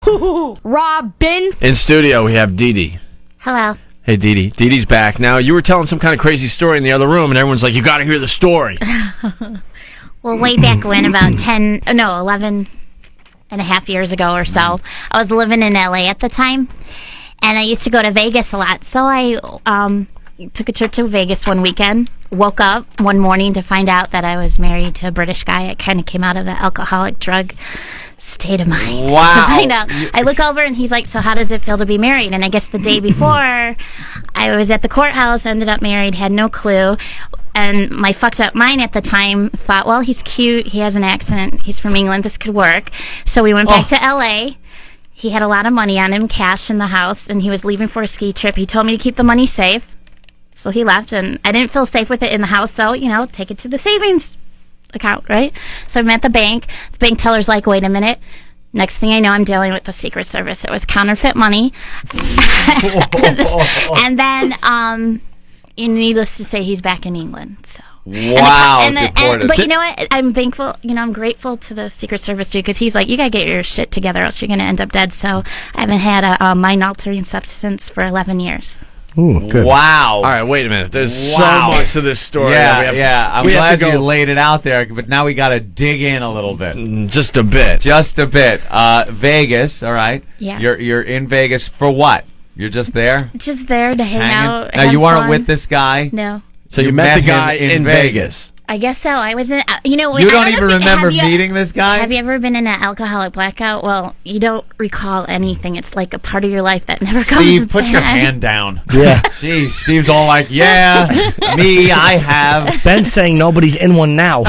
HooHooHooRobin. In studio, we have Dee Dee. Hello. Hey, Dee Dee. Dee Dee's back. Now, you were telling some kind of crazy story in the other room, and everyone's like, you got to hear the story. Well, way back when, about 11 and a half years ago or so, I was living in LA at the time, and I used to go to Vegas a lot. So I took a trip to Vegas one weekend, woke up one morning to find out that I was married to a British guy. It kind of came out of an alcoholic drug state of mind. Wow. I know. I look over and he's like, so how does it feel to be married? And I guess the day before, I was at the courthouse, ended up married, had no clue. And my fucked up mind at the time thought, well, he's cute, he has an accent, he's from England, this could work. So we went back to LA. He had a lot of money on him, cash in the house, and he was leaving for a ski trip. He told me to keep the money safe. So he left, and I didn't feel safe with it in the house, so, take it to the savings account, right? So I'm at the bank. The bank teller's like, wait a minute. Next thing I know, I'm dealing with the Secret Service. It was counterfeit money. And then, needless to say, he's back in England, so. Wow. But you know what? I'm thankful, I'm grateful to the Secret Service, too, because he's like, you got to get your shit together, else you're going to end up dead. So I haven't had a mind-altering substance for 11 years. Ooh, good. Wow. All right, wait a minute. There's so much to this story. Yeah. I'm glad you laid it out there, but now we got to dig in a little bit. Just a bit. Vegas, all right. Yeah. You're in Vegas for what? You're just there? Just there to hang out. Now, you weren't with this guy? No. So you met the guy in Vegas. I guess so. I was in, you don't even remember meeting this guy? Have you ever been in an alcoholic blackout? Well, you don't recall anything. It's like a part of your life that never comes Steve, put back. your hand down. Yeah. Jeez, Steve's all like, yeah, me, I have. Ben's saying nobody's in one now.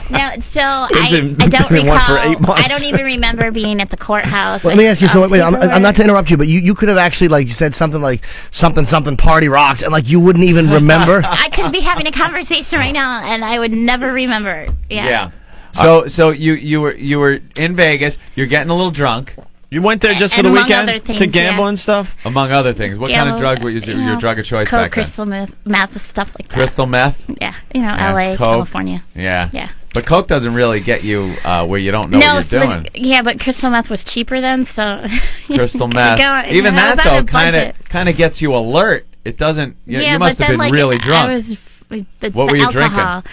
No, so I don't recall. I don't even remember being at the courthouse. Well, let me ask you. So wait, I'm not to interrupt you, but you could have actually you said something like something party rocks, and you wouldn't even remember. I could be having a conversation right now, and I would never remember. Yeah. So you were in Vegas. You're getting a little drunk. You went there just for the weekend to gamble and stuff? Among other things. What kind of drug was your drug of choice back then? Crystal meth, stuff like that. Crystal meth? Yeah. LA, Coke. California. Yeah. Yeah. But Coke doesn't really get you where you don't know what you're doing. But crystal meth was cheaper then, so... Crystal meth. Even that, though, kind of gets you alert. It doesn't... You must have been really drunk. What were you drinking?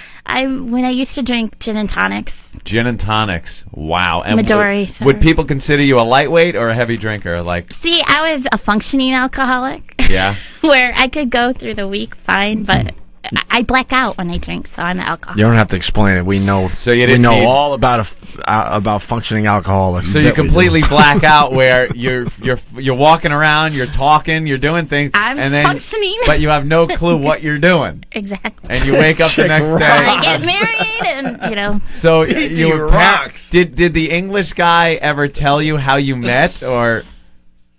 When I used to drink gin and tonics. Gin and tonics. Wow. And Midori. Would people consider you a lightweight or a heavy drinker? See, I was a functioning alcoholic. Yeah. Where I could go through the week fine, but I black out when I drink, so I'm an alcoholic. You don't have to explain it. We know. So you didn't know all about functioning alcoholics. So you completely black out where you're walking around, you're talking, you're doing things, functioning, but you have no clue what you're doing. Exactly. And you wake up the next day. I get married, and So you were rocks. Did the English guy ever tell you how you met, or?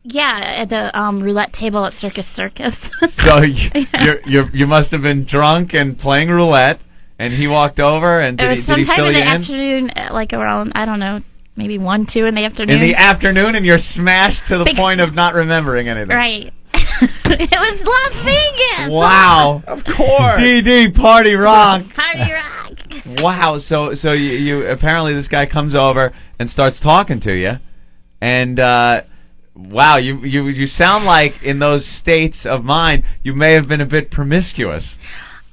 Yeah, at the roulette table at Circus. So you must have been drunk and playing roulette, and he walked over, and did he fill you in? It was sometime in the afternoon, around, I don't know, maybe 1, 2 in the afternoon. In the afternoon, and you're smashed to the point of not remembering anything. Right. It was Las Vegas. Wow. Of course. Dee Party rock. Party rock. Wow. So you apparently this guy comes over and starts talking to you, and wow, you sound like in those states of mind you may have been a bit promiscuous.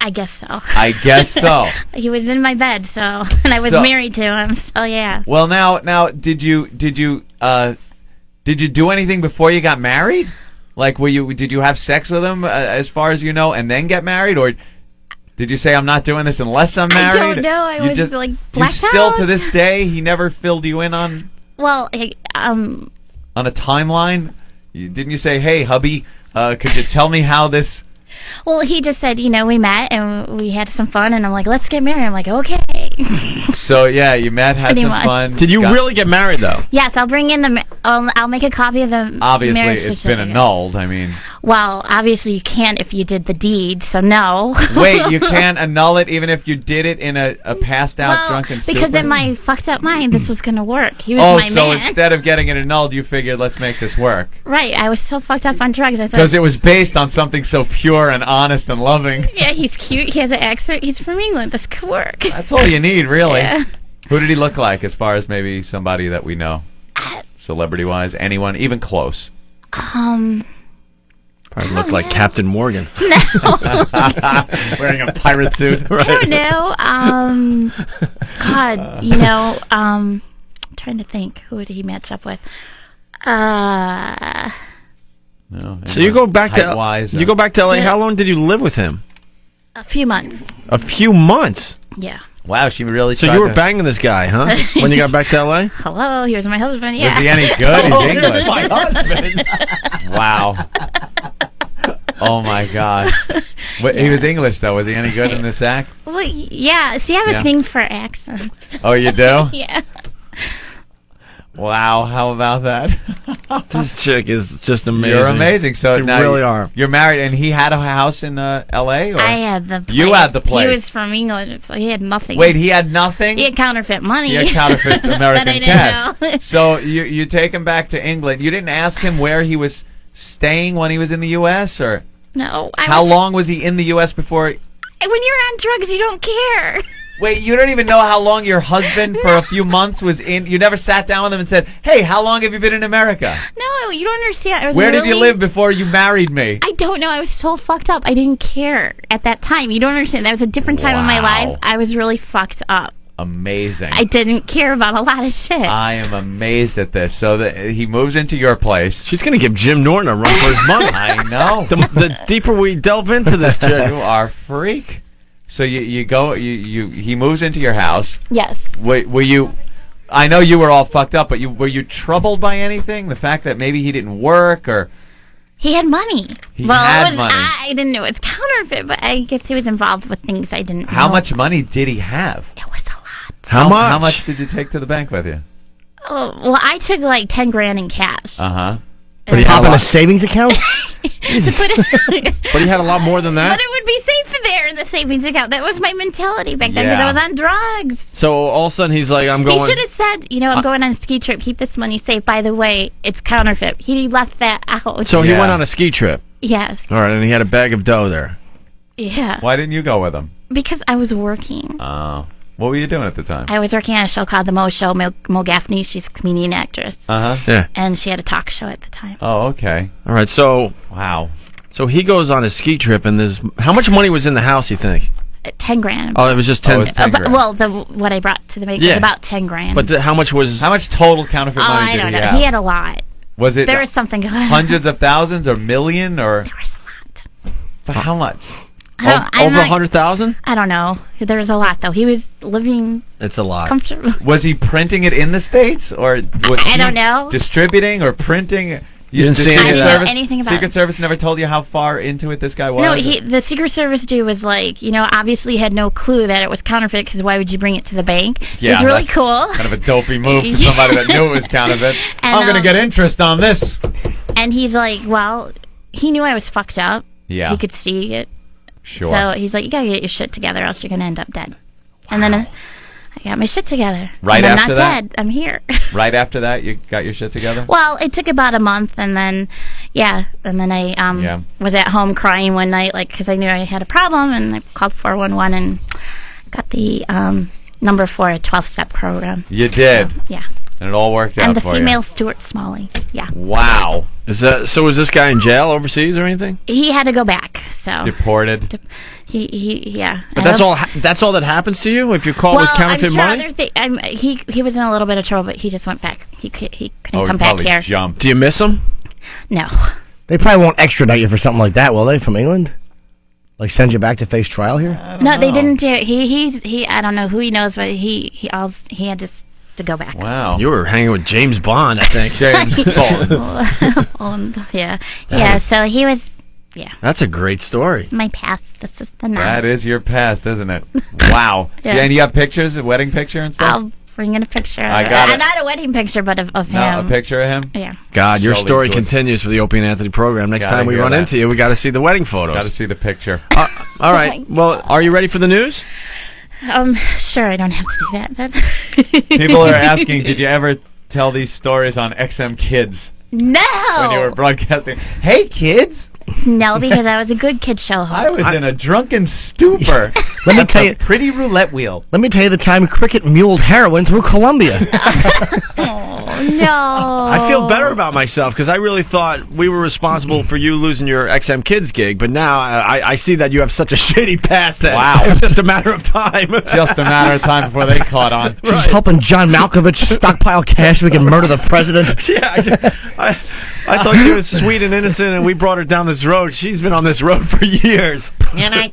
I guess so. I guess so. He was in my bed, and I was married to him. So yeah. Well, now, did you do anything before you got married? Did you have sex with him as far as you know, and then get married, or did you say I'm not doing this unless I'm married? I don't know. I was blacked out. Still to this day, he never filled you in on. Well, on a timeline, didn't you say, "Hey, hubby, could you tell me how this?" Well, he just said, we met and we had some fun, and I'm like, let's get married. I'm like, okay. So yeah, you met, had some fun. Did you really get married though? Yes, I'll bring in I'll make a copy of the marriage certificate. Obviously, it's been annulled. I mean. Well, obviously you can't if you did the deed, so no. Wait, you can't annul it even if you did it in a passed out drunken stupor? Because in my fucked up mind, this was going to work. He was my man. So instead of getting it annulled, you figured, let's make this work. Right, I was so fucked up on drugs. I thought because it was based on something so pure and honest and loving. Yeah, he's cute. He has an accent. He's from England. This could work. That's all you need, really. Yeah. Who did he look like as far as maybe somebody that we know? celebrity-wise? Anyone, even close? Um, Probably looked like Captain Morgan. Wearing a pirate suit. I don't know. God, trying to think. Who would he match up with? No, So you go back to height-wise, you go back to LA. Yeah. How long did you live with him? A few months. A few months. Yeah. Wow, she really. So tried you were to- banging this guy, huh? When you got back to LA? Hello, here's my husband. Yeah. Was he any good? He's English. My husband. Wow. Oh my God. He was English though. Was he any good in this act? Well, yeah. See, I have Yeah. a thing for accents. Oh, you do? Yeah. Wow. How about that? This chick is just amazing. You're amazing. So You now really are. You're married, and he had a house in L.A. Or? I had the place. You had the place. He was from England, so he had nothing. Wait, he had nothing. He had counterfeit money. He had counterfeit That American I didn't cash. know. So you take him back to England. You didn't ask him where he was staying when he was in the U.S. or No. how long was he in the U.S. before? When you're on drugs, you don't care. Wait, you don't even know how long your husband for a few months was in. You never sat down with him and said, "Hey, how long have you been in America? No, you don't understand. I was Where did you really- live before you married me?" I don't know. I was so fucked up. I didn't care at that time. You don't understand. That was a different time in my Wow. life. I was really fucked up. Amazing. I didn't care about a lot of shit. I am amazed at this. So that he moves into your place. She's gonna give Jim Norton a run for his money. I know. The deeper we delve into this chick. You are a freak. So you go. He moves into your house. Yes. Were you? I know you were all fucked up, but were you troubled by anything? The fact that maybe he didn't work or. He had money. He well, had it was, money. I didn't know it was counterfeit, but I guess he was involved with things I didn't know. How much money did he have? It was a lot. How much? How much did you take to the bank with you? Oh, well, I took like 10 grand in cash. Uh-huh. But he had Pop a in a lot, savings account? To put it- but he had a lot more than But that. it would be safe there in the savings account. That was my mentality back then because Yeah. I was on drugs. So all of a sudden he's like, "I'm He going." should have said, I'm going on a ski trip. Keep this money safe. By the way, it's counterfeit. He left that out. So he Yeah. went on a ski trip. Yes. All right, and he had a bag of dough there. Yeah. Why didn't you go with him? Because I was working. Oh. What were you doing at the time? I was working on a show called The Mo Show. Mo Gaffney, she's a comedian actress. Uh-huh. Yeah. And she had a talk show at the time. Oh, okay. All right. So Wow. he goes on a ski trip, and there's how much money was in the house? You think? 10 grand. Oh, it was just 10. Oh, it's 10 grand. Well, what I brought to the bank Yeah. was about 10 grand. But how much was? How much total counterfeit Oh, money I did don't he know. have? He had a lot. Was it There was something going on. hundreds of thousands or million or There was a lot. but how much? Over 100,000? I don't know. There was a lot, though. He was living It's a lot. comfortable. Was he printing it in the States or was I he don't know. distributing or printing? You didn't the see any Secret of that? Service, Anything about Secret it. Service never told you how far into it this guy was? No, the Secret Service dude was like, obviously had no clue that it was counterfeit because why would you bring it to the bank? It was really that's cool. Kind of a dopey move for somebody that knew it was counterfeit. And, I'm going to get interest on this. And he's like, well, he knew I was fucked up. Yeah. He could see it. Sure. So he's like, you gotta get your shit together, else you're gonna end up dead. And then I got my shit together. Right and I'm after not that? dead. I'm here. Right after that, you got your shit together? Well, it took about a month, and then, and then I Yeah. was at home crying one night, because I knew I had a problem, and I called 411 and got the number for a 12-step program. You did. Yeah. And it all worked out And the for female Stuart Smalley. Yeah. you. Wow. Is this guy in jail overseas or anything? He had to go back, so. Deported. Yeah. But that's all that happens to you if you're caught with counterfeit I'm money? sure he was in a little bit of trouble, but he just went back. He couldn't Oh, come he back probably here. jumped. Do you miss him? No. They probably won't extradite you for something like that, will they, from England? Like send you back to face trial here? No, they didn't do it. He I don't know who he knows, but he had to go back. Wow. You were hanging with James Bond, I think. James Bond. And, yeah. So he was. Yeah. That's a great story. My past. This is the now. That is your past, isn't it? Wow. Yeah. And you have pictures, a wedding picture and stuff? I'll bring in a picture. I got it. Not a wedding picture, but of him. No, a picture of him? Yeah. God, your Surely story good. continues for the Opie and Anthony program. Next Gotta time we hear run that. into you, we got to see the wedding photos. Got to see the picture. All right. Well, are you ready for the news? Sure. I don't have to do that, but People are asking, did you ever tell these stories on XM Kids no. when you were broadcasting? Hey, kids! No, because I was a good kid show host. I was in a drunken stupor. Let me at tell the you. pretty roulette wheel. Let me tell you the time cricket muled heroin through Colombia. no. I feel better about myself because I really thought we were responsible for you losing your XM Kids gig, but now I see that you have such a shitty past that Wow. it was just a matter of time. Just a matter of time before they caught on. She's helping John Malkovich stockpile cash so we can murder the president. Yeah, I thought she was sweet and innocent, and we brought her down this road. She's been on this road for years. And I'll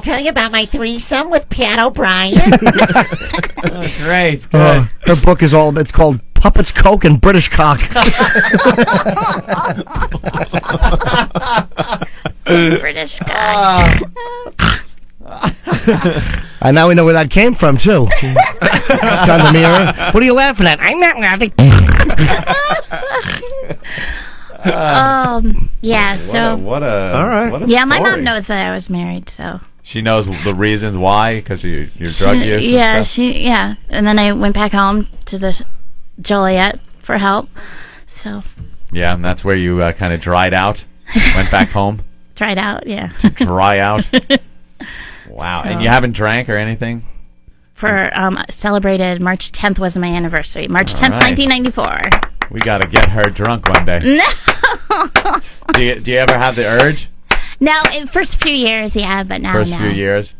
tell you about my threesome with Pat O'Brien. Great. Good. Her book is it's called Puppets, Coke, and British Cock. British guy. And now we know where that came from, too. John the mirror. What are you laughing at? I'm not laughing. Yeah, so. What a All right. what a Yeah, my story. mom knows that I was married, so. She knows the reasons why, because your drug use. Yeah, and stuff? yeah. And then I went back home to the Joliet for help. So, Yeah, and that's where you kind of dried out. Went back home. tried out, yeah. Dry out. Wow. So- And you haven't drank or anything? For celebrated March 10th was my anniversary. March 10th, right. 1994. We got to get her drunk one day. No. Do you ever have the urge? Now, in first few years, yeah, but now First no. few years?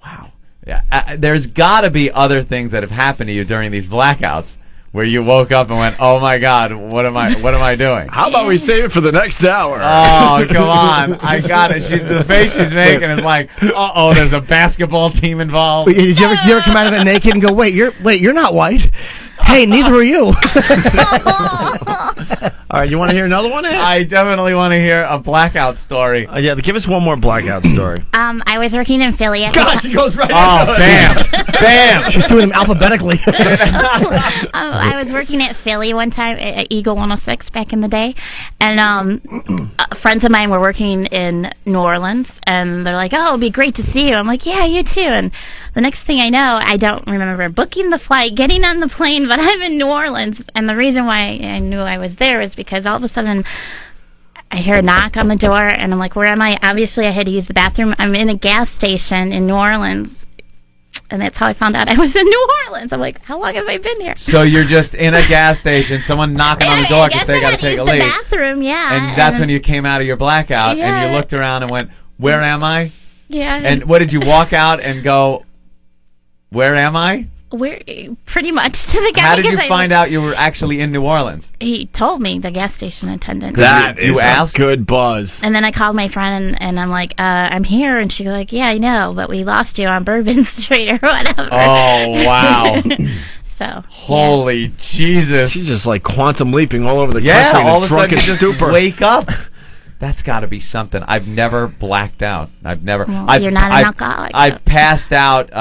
Wow. Yeah. There's got to be other things that have happened to you during these blackouts where you woke up and went, "Oh my God, what am I doing?" How about we save it for the next hour? Oh, come on. I got it. The face she's making is like, uh-oh, there's a basketball team involved. Did you ever come out of it naked and go, wait, you're not white? Hey, neither are you. All right, you want to hear another one, Ed? I definitely want to hear a blackout story. Yeah, give us one more blackout story. I was working in Philly at the God, she goes right Oh, into it. bam. Bam. She's doing them alphabetically. I was working at Philly one time at Eagle 106 back in the day, and friends of mine were working in New Orleans, and they're like, "Oh, it'd be great to see you." I'm like, "Yeah, you too." And the next thing I know, I don't remember booking the flight, getting on the plane, but I'm in New Orleans, and the reason why I knew I was there is because all of a sudden I hear a knock on the door, and I'm like, "Where am I?" Obviously, I had to use the bathroom. I'm in a gas station in New Orleans. And that's how I found out I was in New Orleans. I'm like, how long have I been here? So you're just in a gas station, someone knocking on the door because they got to take a leak. The bathroom, yeah. And that's when you came out of your blackout Yeah. and you looked around and went, "Where am I?" Yeah. And what did you walk out and go, "Where am I?" We're pretty much to the guy. How did you because find out you were actually in New Orleans? He told me, the gas station attendant. That You is asked? a good buzz. And then I called my friend and I'm like, I'm here. And she's like, yeah, I know, but we lost you on Bourbon Street or whatever. Oh, wow. So, Holy Jesus. She's just like quantum leaping all over the Yeah, country in all a of a sudden drunken you just stupor. wake up. That's got to be something. I've never blacked out. I've never. Well, you're not an alcoholic, I've passed out.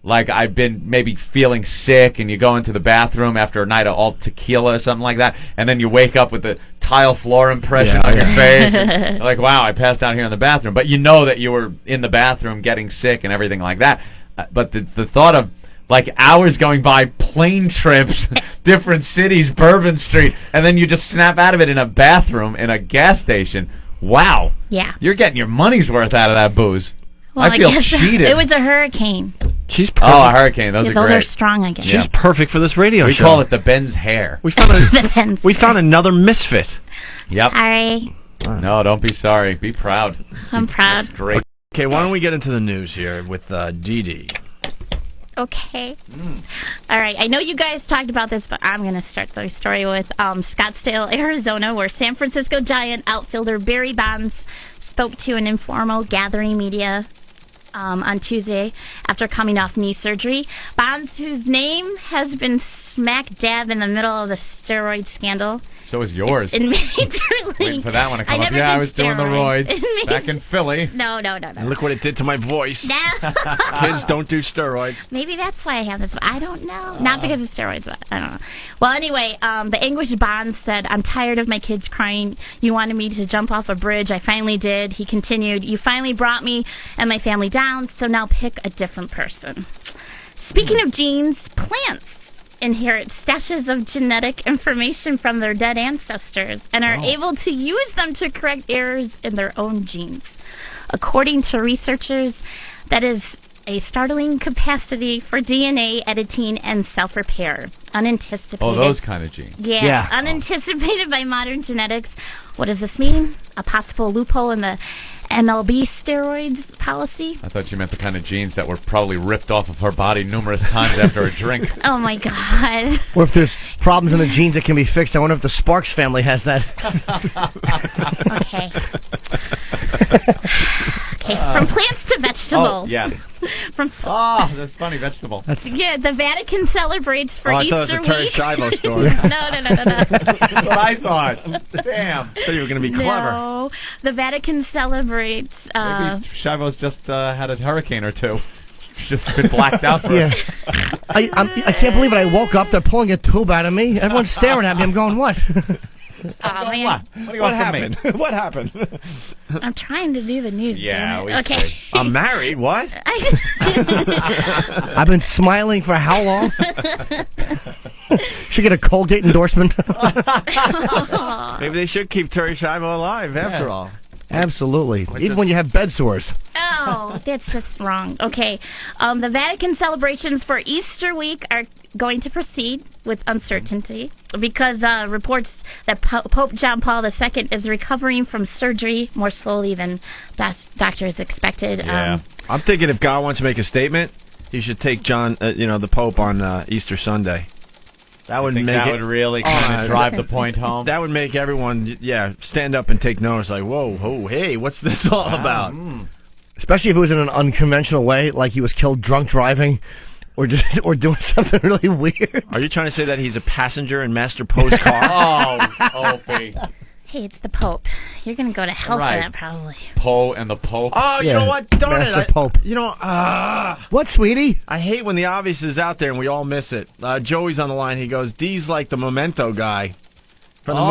Like I've been maybe feeling sick, and you go into the bathroom after a night of all tequila or something like that, and then you wake up with the tile floor impression on your face. And you're like, wow, I passed out here in the bathroom. But you know that you were in the bathroom getting sick and everything like that. But the thought of like hours going by, plane trips, different cities, Bourbon Street, and then you just snap out of it in a bathroom in a gas station. Wow. yeah. You're getting your money's worth out of that booze. Well, I feel guess cheated. It was a hurricane. She's perfect. Oh, a hurricane. Those Yeah, are those great. are strong, I guess. She's perfect for this radio We show. call it the Ben's hair. We found Depends. we found another misfit. Yep. Sorry. No, don't be sorry. Be proud. I'm proud. That's great. Okay, why don't we get into the news here with Dee Dee? Okay. All right. I know you guys talked about this, but I'm going to start the story with Scottsdale, Arizona, where San Francisco Giant outfielder Barry Bonds spoke to an informal gathering media on Tuesday after coming off knee surgery. Bonds, whose name has been smack dab in the middle of the steroid scandal So is yours. in Major League. Waiting for that one to come I up. never Yeah, I did was doing the steroids. roids back in Philly. No. And look what it did to my voice. No. Kids don't do steroids. Maybe that's why I have this. I don't know. Not because of steroids, but I don't know. Well, anyway, the anguished Bonds said, "I'm tired of my kids crying. You wanted me to jump off a bridge. I finally did." He continued, "You finally brought me and my family down, so now pick a different person." Speaking of genes, plants inherit stashes of genetic information from their dead ancestors and are able to use them to correct errors in their own genes. According to researchers, that is a startling capacity for DNA editing and self-repair. unanticipated. Oh, those kind of genes. Yeah, unanticipated by modern genetics. What does this mean? A possible loophole in the MLB steroids policy? I thought you meant the kind of genes that were probably ripped off of her body numerous times after a drink. Oh my God. Or if there's problems in the genes that can be fixed, I wonder if the Sparks family has that. Okay. Okay, from plants to vegetables. Oh, yeah. Oh, that's funny. Vegetable. Yeah, the Vatican celebrates for Easter I thought it was a Terry week. Schiavo story. No. That's what I thought. Damn. I thought you were going to be clever. No, the Vatican celebrates. Maybe Schiavo's just had a hurricane or two. She's just been blacked out for Yeah. I can't believe it. I woke up. They're pulling a tube out of me. Everyone's staring at me. I'm going, what? Oh man, What do you What want from me? happened? What happened? I'm trying to do the news. Yeah, damn we it. Okay. see. I'm married. What? I've been smiling for how long? Should get a Colgate endorsement. Maybe they should keep Terry Schiavo alive after all. Absolutely. Even when you have bed sores. Oh, that's just wrong. Okay. The Vatican celebrations for Easter week are going to proceed with uncertainty because reports that Pope John Paul II is recovering from surgery more slowly than doctors expected. Yeah. I'm thinking if God wants to make a statement, he should take John, the Pope on Easter Sunday. That would make that it would really kind of drive the point home. That would make everyone, stand up and take notice. Like, whoa, hey, what's this all about? Especially if it was in an unconventional way, like he was killed drunk driving or doing something really weird. Are you trying to say that he's a passenger in Master Poe's car? Opie. Hey, it's the Pope. You're going to go to hell Right. for that, probably. Poe and the Pope. Oh, you Yeah, know what? Darn Master it. Pope. What, sweetie? I hate when the obvious is out there and we all miss it. Joey's on the line. He goes, Dee's like the Memento guy. From the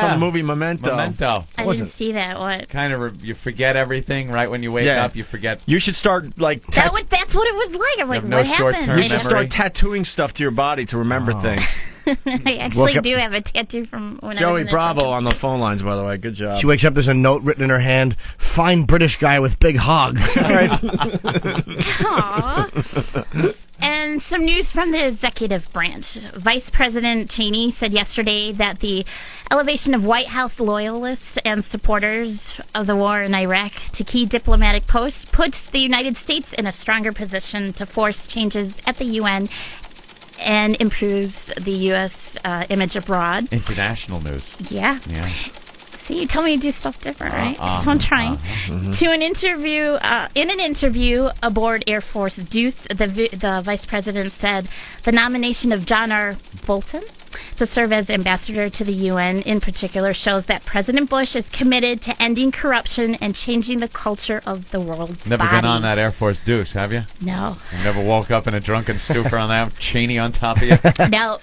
from the movie Memento. Memento. I didn't see that. What? Kind of, you forget everything right when you wake up. You forget. You should start, like, That's what it was like. I'm like, have no what happened? short-term you should memory. start tattooing stuff to your body to remember things. I actually Look, do have a tattoo from when I was Joey in a Bravo drunken on the phone lines, by the way. Good job. She wakes up, there's a note written in her hand. Fine British guy with big hog. All right. Aww. And some news from the executive branch. Vice President Cheney said yesterday that the elevation of White House loyalists and supporters of the war in Iraq to key diplomatic posts puts the United States in a stronger position to force changes at the UN and improves the U.S. Image abroad. International news. Yeah. Yeah. See, you told me to do stuff different, right? So I'm trying. To an interview, in an interview aboard Air Force Deuce, the vice president said the nomination of John R. Bolton to serve as ambassador to the UN in particular shows that President Bush is committed to ending corruption and changing the culture of the world's Never body. been on that Air Force Deuce, have you? No. You never woke up in a drunken stupor on that Cheney on top of you? That's No.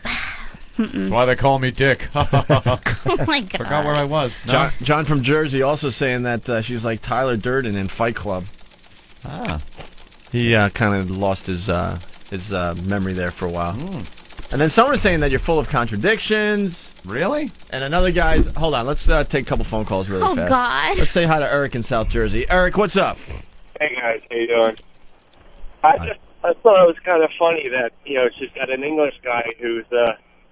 why they call me Dick. Oh my God. Forgot where I was. No? John from Jersey also saying that she's like Tyler Durden in Fight Club. Ah. He kind of lost his memory there for a while. And then someone was saying that you're full of contradictions. Really? And another guy's... Hold on, let's take a couple phone calls really Oh, fast. God. Let's say hi to Eric in South Jersey. Eric, what's up? Hey guys, how you doing? I thought it was kind of funny that she's got an English guy who's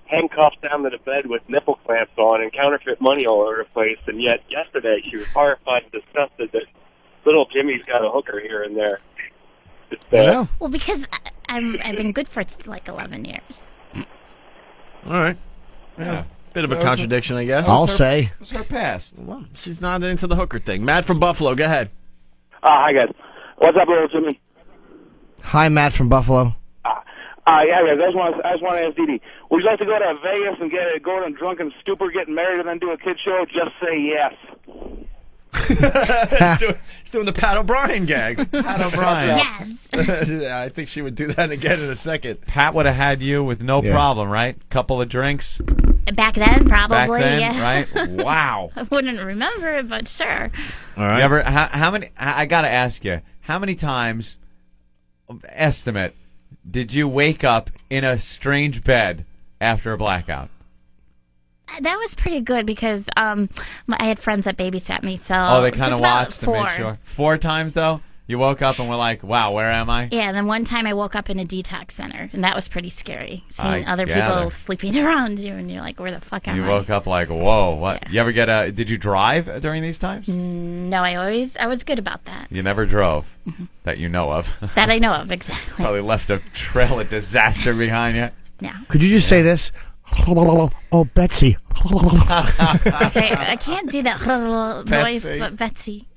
handcuffed down to the bed with nipple clamps on and counterfeit money all over the place, and yet yesterday she was horrified and disgusted that little Jimmy's got a hooker here and there. Just, Well, Well, because I've been good for like 11 years. All right. Yeah. Bit of a contradiction, I guess. I'll say. What's her past? Well, she's not into the hooker thing. Matt from Buffalo, go ahead. hi guys. What's up, little Jimmy? Hi, Matt from Buffalo. Yeah, guys. I just want to ask Dee Dee, would you like to go to Vegas and go in a drunken stupor, get married, and then do a kid show? Just say yes. He's doing the Pat O'Brien gag. Pat O'Brien. Yes. I think she would do that again in a second. Pat would have had you with no problem, right? Couple of drinks. Back then, probably. Back then, yeah. right? Wow. I wouldn't remember it, but sure. All right. You ever? How many? I gotta ask you. How many times? Estimate. Did you wake up in a strange bed after a blackout? That was pretty good because I had friends that babysat me, so Oh, they kind of just about watched and made sure. 4 times though. You woke up and were like, wow, where am I? Yeah, and then one time I woke up in a detox center, and that was pretty scary. Seeing I other gather. people sleeping around you, and you're like, where the fuck am You I? woke up like, whoa, what? Yeah. You ever get did you drive during these times? No, I was good about that. You never drove that you know of. That I know of, exactly. Probably left a trail of disaster behind you. No. Could you just say this? Oh, Betsy. Okay, I can't do that noise, Betsy. but Betsy.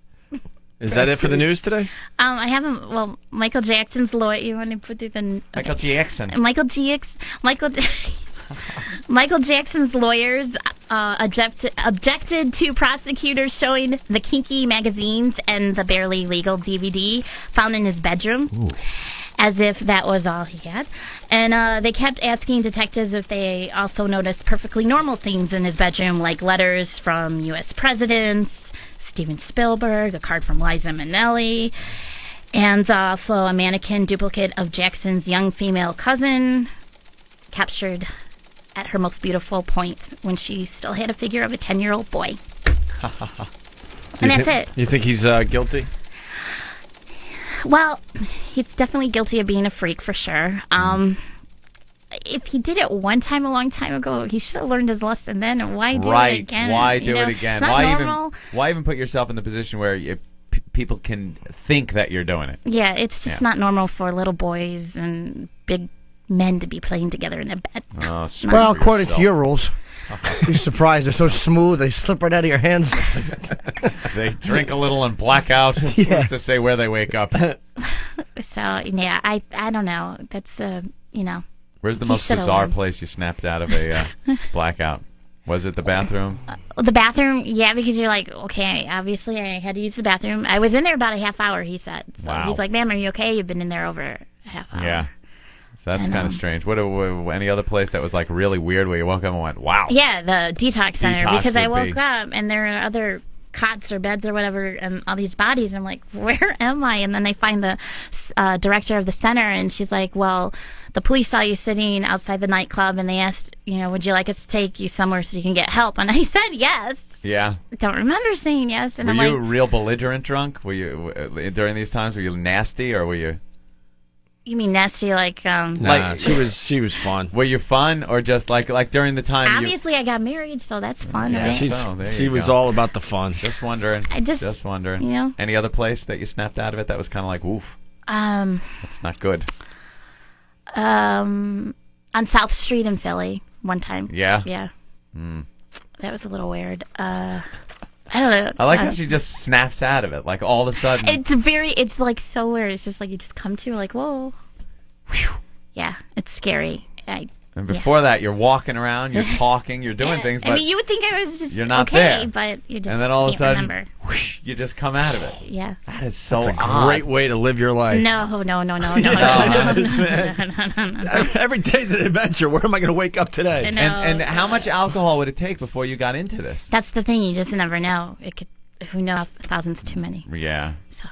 Is that it for the news today? I haven't. Well, Michael Jackson's lawyer. You want to put it in? Michael Jackson. Michael Jackson's lawyers objected to prosecutors showing the kinky magazines and the barely legal DVD found in his bedroom. Ooh. As if that was all he had. And they kept asking detectives if they also noticed perfectly normal things in his bedroom, like letters from U.S. presidents, Steven Spielberg, a card from Liza Minnelli, and also a mannequin duplicate of Jackson's young female cousin, captured at her most beautiful point when she still had a figure of a 10-year-old boy. And that's it. You think he's guilty? Well, he's definitely guilty of being a freak for sure. If he did it one time a long time ago, he should have learned his lesson then. Why do it again? Why You do know, it again? It's not Why normal. why even put yourself in the position where people can think that you're doing it? Yeah, it's just not normal for little boys and big men to be playing together in a bed. Oh, screw Well, according to yourself. your rules. You're surprised. They're so smooth. They slip right out of your hands. They drink a little and black out. Yeah. Who's to say where they wake up? So, yeah, I don't know. That's, Where's the He most should've bizarre learned. place you snapped out of a blackout? Was it the bathroom? the bathroom, yeah, because you're like, okay, obviously I had to use the bathroom. I was in there about a half hour, he said. So Wow. he's like, ma'am, are you okay? You've been in there over a half hour. Yeah. So that's I kind know. of strange. What any other place that was like really weird where you woke up and went, wow? Yeah, the detox center, Detox because I would woke be- up and there are other cots or beds or whatever and all these bodies. I'm like, where am I? And then they find the director of the center, and she's like, well, the police saw you sitting outside the nightclub and they asked, would you like us to take you somewhere so you can get help? And I said yes. Yeah. I don't remember saying yes. And Were I'm you like, real belligerent drunk? Were you during these times? Were you nasty or were you? you mean nasty? Like, Nah, Like- she was fun. Were you fun or just like during the time? obviously I got married, so that's fun, Yeah, right? she's- So, there She you was go. all about the fun. Just wondering. I just wondering. you know. Any other place that you snapped out of it that was kind of like, oof, Um, that's not good. on South Street in Philly one time. Yeah. Yeah. That was a little weird. I don't know. I like how she just snaps out of it, like all of a sudden. It's like so weird. It's just like you just come to like, whoa. Yeah, it's scary. And before that, you're walking around, you're talking, you're doing Yeah. things, but I mean, you would think I was just you're not okay, there. but you just and then all of a can't sudden, remember. whoosh, you just come out of it. Yeah. That is so It's a odd. great way to live your life. No. Every day's an adventure. Where am I going to wake up today? No. And how much alcohol would it take before you got into this? That's the thing. You just never know. It could. Who knows? Thousands too many. Yeah, So.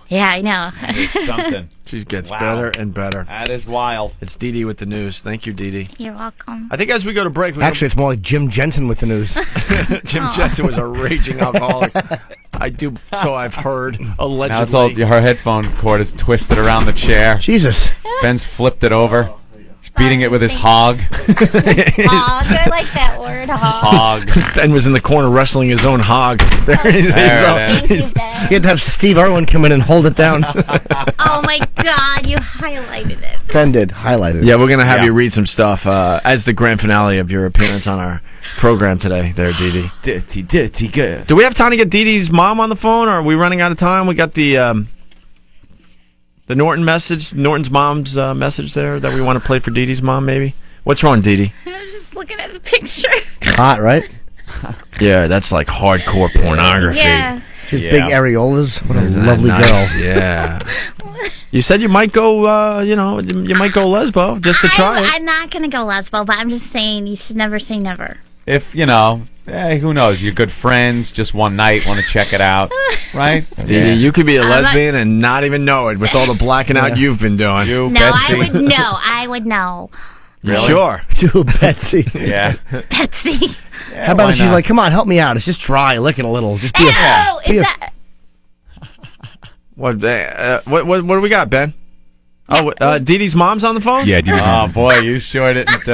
Yeah, I know. it's something. She gets Wow. better and better. That is wild. It's Dee Dee with the news. Thank you, Dee Dee. You're welcome. I think as we go to break, Actually, it's more like Jim Jensen with the news. Jim Jensen was a raging alcoholic. I do, so I've heard, allegedly. Now it's all her headphone cord is twisted around the chair. Jesus. Ben's flipped it over. He's beating it with his hog. Hog. I like that word, hog. Hog. Ben was in the corner wrestling his own hog. There he is. There it Thank you, Ben. You had to have Steve Irwin come in and hold it down. Oh my God, you highlighted it. Ben did. Highlighted. Yeah, we're going to have Yeah. you read some stuff as the grand finale of your appearance on our program today there, Dee Dee. Dirty good. Do we have time to get Dee Dee's mom on the phone, or are we running out of time? We got the Norton's mom's message there that we want to play for Dee Dee's mom, maybe? What's wrong, Dee Dee? I was just looking at the picture. Hot, right? Yeah, that's like hardcore pornography. Yeah. She's Yeah. big areolas. What a Isn't that lovely nice? girl. Yeah. You said you might go, you might go lesbo just to try it. I'm not going to go lesbo, but I'm just saying you should never say never. If, who knows? You're good friends, just one night, want to check it out, right? Dee Dee, you could be a I'm not- lesbian and not even know it with all the blacking out you've been doing. You, No, Betsy. I would know. Really? Sure. To Betsy. Yeah. Betsy. How about if she's like, come on, help me out. It's just dry, licking a little. Just be Oh, be is a- that... What do we got, Ben? Oh, Dee Dee's mom's on the phone? Yeah, Dee Dee's Oh boy, you sure didn't.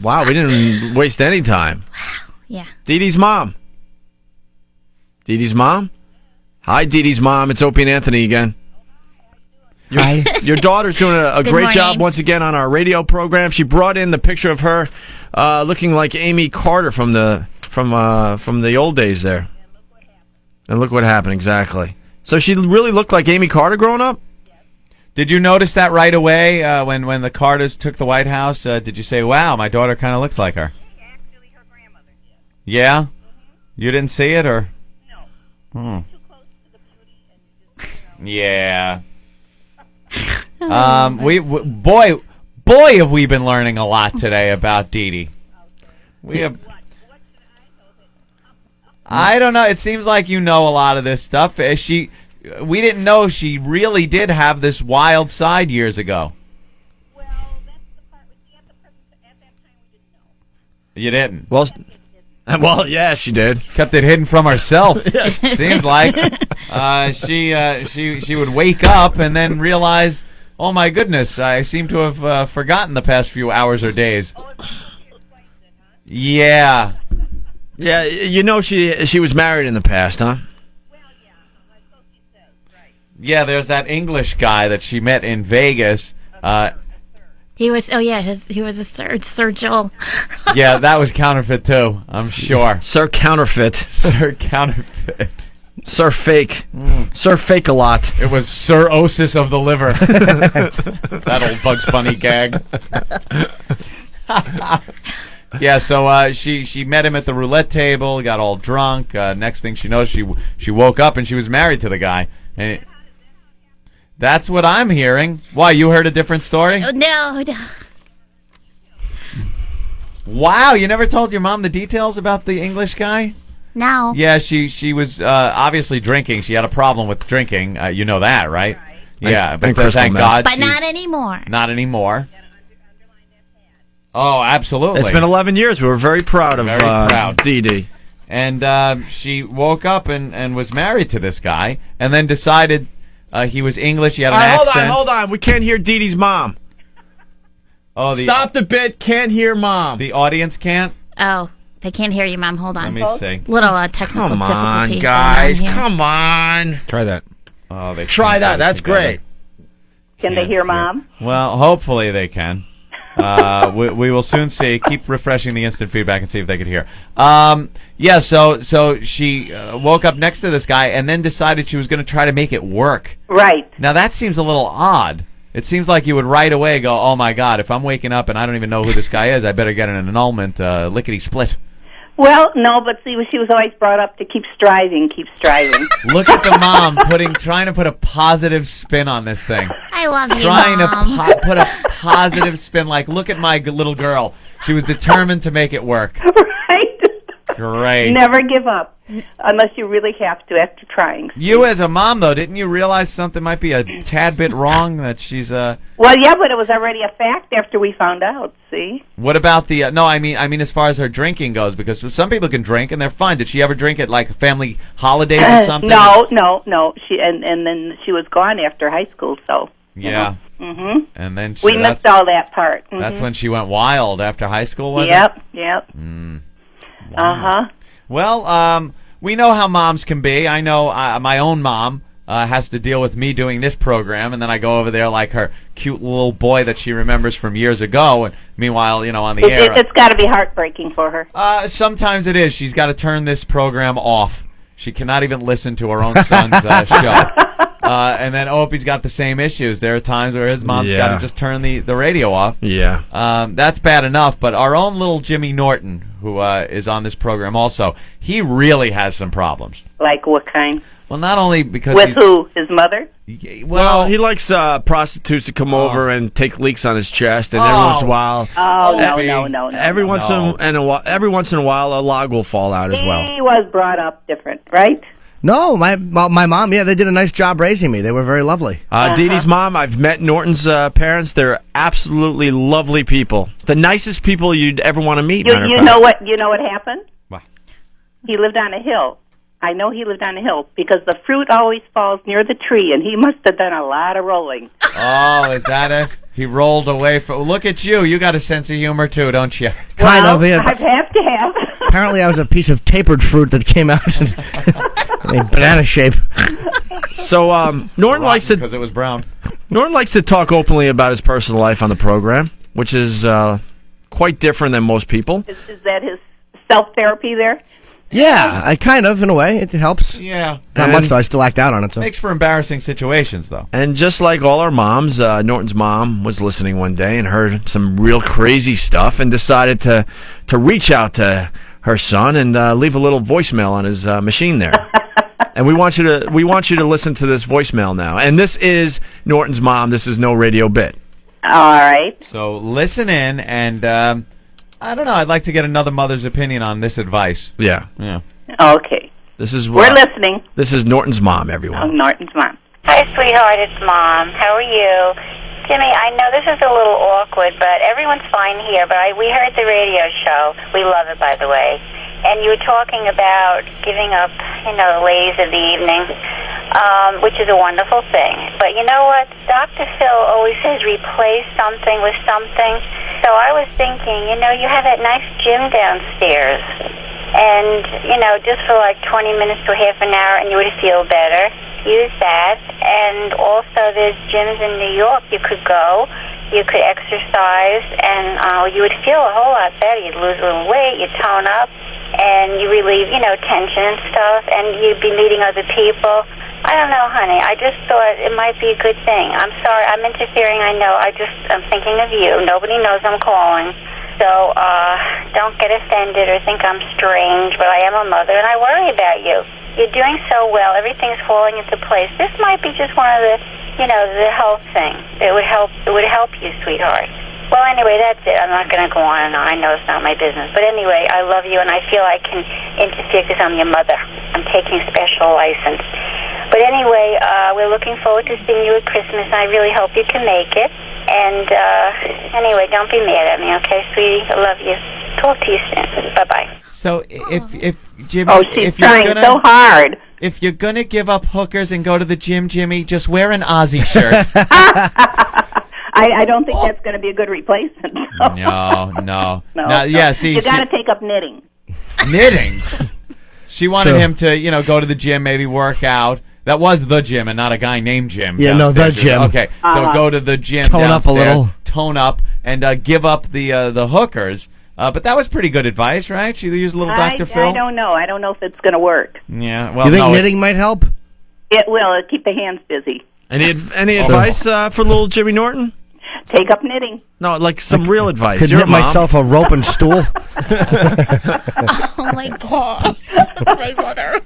Wow, we didn't waste any time. Yeah. Dee Dee's mom. Dee Dee's mom? Hi, Dee Dee's mom. It's Opie and Anthony again. Your daughter's doing a Good great morning. job once again on our radio program. She brought in the picture of her looking like Amy Carter from the old days there. And look what happened exactly. So she really looked like Amy Carter growing up? Did you notice that right away when the Carters took the White House? Did you say, "Wow, my daughter kind of looks like her"? Actually, her grandmother did. Yeah, you didn't see it, or? No. Too close to the beauty and just, Yeah. Boy, have we been learning a lot today about Dee Dee. We have. What should I know that? I don't know. It seems like you know a lot of this stuff. We didn't know she really did have this wild side years ago. Well, that's the part. At that time, we didn't know. You didn't. Well, yeah, she did. Kept it hidden from herself. Seems like she would wake up and then realize, oh my goodness, I seem to have forgotten the past few hours or days. Yeah. Yeah, you know she was married in the past, huh? Well, yeah, so she says, right. Yeah, there's that English guy that she met in Vegas. He was. Oh yeah, he was a Sir Joel. Yeah, that was counterfeit too, I'm sure. Sir Counterfeit. Sir Counterfeit. Sir Fake. Sir Fake a lot. It was cirrhosis of the liver. That old Bugs Bunny gag. Yeah, so she met him at the roulette table, got all drunk. Next thing she knows, she woke up and she was married to the guy. And that's what I'm hearing. Why, you heard a different story? No. Wow, you never told your mom the details about the English guy? No. Yeah, she was obviously drinking. She had a problem with drinking. You know that, right? Yeah, but crystal thank meth. God But she's not anymore. not anymore. Oh, absolutely. It's been 11 years. We were very proud of Very proud. Dee Dee. And she woke up and was married to this guy, and then decided he was English. He had an accent. Hold on. We can't hear Dee Dee's mom. Oh, Stop the bit. Can't hear mom. The audience can't. Oh, they can't hear you, Mom. Hold Let on. me see. Little technical Come difficulty. on, going guys. on here. Come on. Try that. Oh, they Try can't that. get it That's together. great. Can they hear Mom? Well, hopefully they can. We will soon see. Keep refreshing the instant feedback and see if they could hear. Yeah, so she woke up next to this guy and then decided she was going to try to make it work. Right. Now, that seems a little odd. It seems like you would right away go, oh, my God, if I'm waking up and I don't even know who this guy is, I better get an annulment, lickety-split. Well, no, but see, she was always brought up to keep striving. Look at the mom trying to put a positive spin on this thing. I love you, Trying Mom. to put a positive spin, like, look at my little girl. She was determined to make it work. Right? Great. Never give up, unless you really have to after trying. You as a mom, though, didn't you realize something might be a tad bit wrong, that she's Well, yeah, but it was already a fact after we found out, see? What about the no, I mean as far as her drinking goes, because some people can drink and they're fine. Did she ever drink at like family holidays or something? No. She and then she was gone after high school, so. Yeah. Mhm. And then We missed all that part. Mhm. That's when she went wild after high school, was it? Yep. Wow. Well, we know how moms can be. I know my own mom has to deal with me doing this program, and then I go over there like her cute little boy that she remembers from years ago, and meanwhow, on the air. It's got to be heartbreaking for her. Sometimes it is. She's got to turn this program off. She cannot even listen to her own son's show. And then Opie's got the same issues. There are times where his mom's got to just turn the radio off. Yeah. That's bad enough, but our own little Jimmy Norton, who is on this program also, he really has some problems. Like what kind? Well, not only because With who? His mother? Well, he likes prostitutes to come over and take leaks on his chest, and every once in a while, No. every once in a while, a log will fall out as well. He was brought up different, right? No, my mom, yeah, they did a nice job raising me. They were very lovely. Dee Dee's mom, I've met Norton's parents. They're absolutely lovely people. The nicest people you'd ever want to meet. You know what happened? What? He lived on a hill I know he lived on a hill because the fruit always falls near the tree, and he must have done a lot of rolling. Oh, is that it? He rolled away from... Look at you. You got a sense of humor, too, don't you? Kind of, yeah. I have to have. Apparently, I was a piece of tapered fruit that came out in a banana shape. So, Norton likes to... Because it was brown. Norton likes to talk openly about his personal life on the program, which is quite different than most people. Is that his self-therapy there? Yeah, I kind of, in a way. It helps. Yeah. Not much, though. I still act out on it. So. Makes for embarrassing situations, though. And just like all our moms, Norton's mom was listening one day and heard some real crazy stuff and decided to reach out to her son and leave a little voicemail on his machine there. And we want you to listen to this voicemail now. And this is Norton's mom. This is no radio bit. All right. So listen in, and I don't know. I'd like to get another mother's opinion on this advice. Yeah. Yeah. Okay. We're listening. This is Norton's mom, everyone. Norton's mom. Hi, sweetheart. It's Mom. How are you? Jimmy, I know this is a little awkward, but everyone's fine here. But we heard the radio show. We love it, by the way. And you were talking about giving up, the ladies of the evening, which is a wonderful thing. But you know what? Dr. Phil always says replace something with something. So I was thinking, you have that nice gym downstairs. And, just for like 20 minutes to half an hour and you would feel better. Use that. And also there's gyms in New York you could go. You could exercise and you would feel a whole lot better. You'd lose a little weight, you'd tone up, and you relieve, tension and stuff, and you'd be meeting other people. I don't know, honey. I just thought it might be a good thing. I'm sorry. I'm interfering, I know. I'm thinking of you. Nobody knows I'm calling. So don't get offended or think I'm strange, but I am a mother, and I worry about you. You're doing so well. Everything's falling into place. This might be just one of the, the health thing. It would help you, sweetheart. Well, anyway, that's it. I'm not going to go on and on. I know it's not my business. But anyway, I love you, and I feel I can interfere because I'm your mother. I'm taking special license. But anyway, we're looking forward to seeing you at Christmas, and I really hope you can make it. And anyway, don't be mad at me, okay, sweetie? I love you. Talk to you soon. Bye-bye. So if Jimmy... Oh, she's trying so hard. If you're going to give up hookers and go to the gym, Jimmy, just wear an Aussie shirt. I don't think that's going to be a good replacement. No. Yeah, see... You got to take up knitting. Knitting? She wanted him to, go to the gym, maybe work out. That was the gym and not a guy named Jim. Yeah, no, the gym. Okay, so go to the gym Tone up a little. Tone up, and give up the hookers. But that was pretty good advice, right? She used a little Dr. Phil? I don't know. I don't know if it's going to work. Yeah, well, you think knitting might help? It will. It'll keep the hands busy. Any advice for little Jimmy Norton? Take up knitting. No, like some real advice. Could knit myself a rope and stool. Oh, my God. My mother.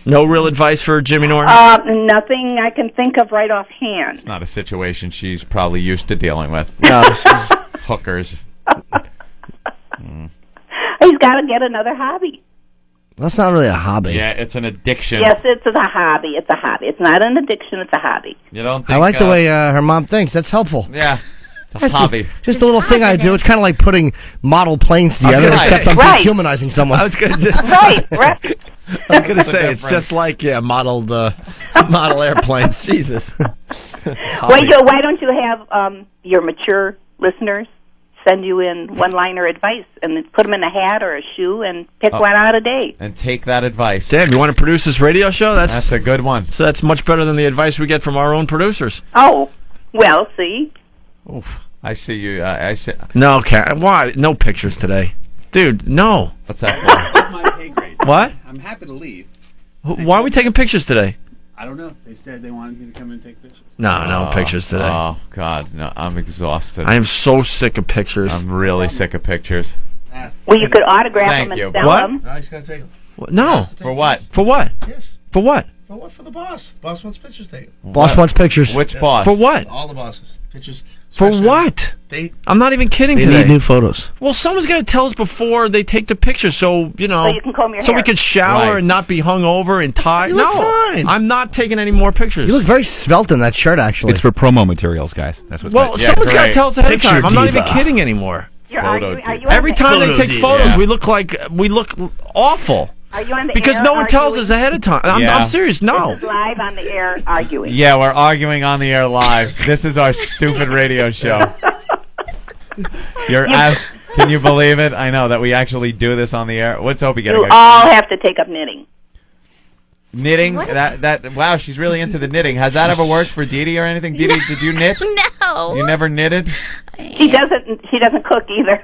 No real advice for Jimmy Norton? Nothing I can think of right offhand. It's not a situation she's probably used to dealing with. No, she's hookers. He's got to get another hobby. That's not really a hobby. Yeah, it's an addiction. Yes, it's a hobby. It's a hobby. It's not an addiction. It's a hobby. You don't think... I like the way her mom thinks. That's helpful. Yeah, it's a hobby. Just a little thing I do. It's kind of like putting model planes together, except I'm dehumanizing someone. I was going to right. I was going to say, it's just like, model airplanes. Jesus. Why don't you have your mature listeners send you in one-liner advice and put them in a hat or a shoe and pick one out a day. And take that advice. Damn, you want to produce this radio show? That's a good one. So that's much better than the advice we get from our own producers. Oh, well, see? Oof. I see you. I see. No, why? No pictures today. Dude, no. What's that for? What? I'm happy to leave. Why are we taking pictures today? I don't know. They said they wanted me to come in and take pictures. No pictures today. Oh, God. No, I'm exhausted. I am so sick of pictures. I'm really sick of pictures. Well, you could autograph them and sell them. No, he's going to take them. No. For what? For what? Yes. For what? For what? For the boss. The boss wants pictures taken. Boss wants pictures. Which boss? For what? All the bosses. Pictures. For what? I'm not even kidding They today. need new photos. Well, someone's got to tell us before they take the picture, so you know. So you can comb your so hair. we could shower Right. and not be hung over and tied. You look fine. I'm not taking any more pictures. You look very svelte in that shirt, actually. It's for promo materials, guys. That's what. well, Yeah, someone's got to great. tell us ahead of Picture time. I'm not even diva. kidding anymore. Are you Every time they Photo take diva. photos, Yeah. we look awful. Are you on the Because air no one tells arguing? us ahead of time. I'm serious. No. This is live on the air arguing. Yeah, we're arguing on the air live. This is our stupid radio show. Can you believe it? I know that we actually do this on the air. What's Opie getting? You all have to take up knitting. Knitting? Wow, she's really into the knitting. Has that ever worked for Dee Dee or anything? Dee Dee, did you knit? No. You never knitted? She doesn't cook either.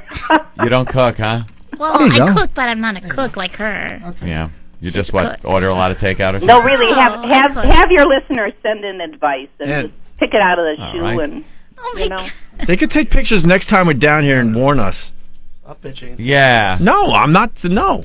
You don't cook, huh? Well, I cook, but I'm not a cook like her. Yeah. You just order a lot of takeout or something? No, really, have your listeners send in advice and just pick it out of the shoe right. and you know. They could take pictures next time we're down here and warn us. Stop bitching. Yeah. No, I'm not. No.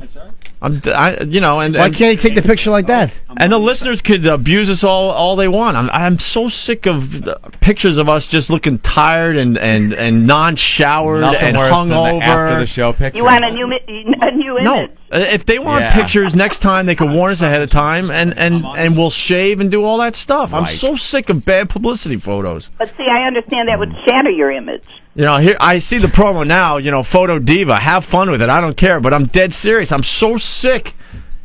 And why can't you take the picture like that? And the listeners could abuse us all they want. I'm so sick of pictures of us just looking tired and non-showered Nothing and worse than the hungover. after the show picture. You want a new image? No, if they want pictures next time, they can warn us ahead of time, and we'll shave and do all that stuff. I'm so sick of bad publicity photos. But see, I understand that would shatter your image. Here I see the promo now. Photo diva. Have fun with it. I don't care, but I'm dead serious. I'm so sick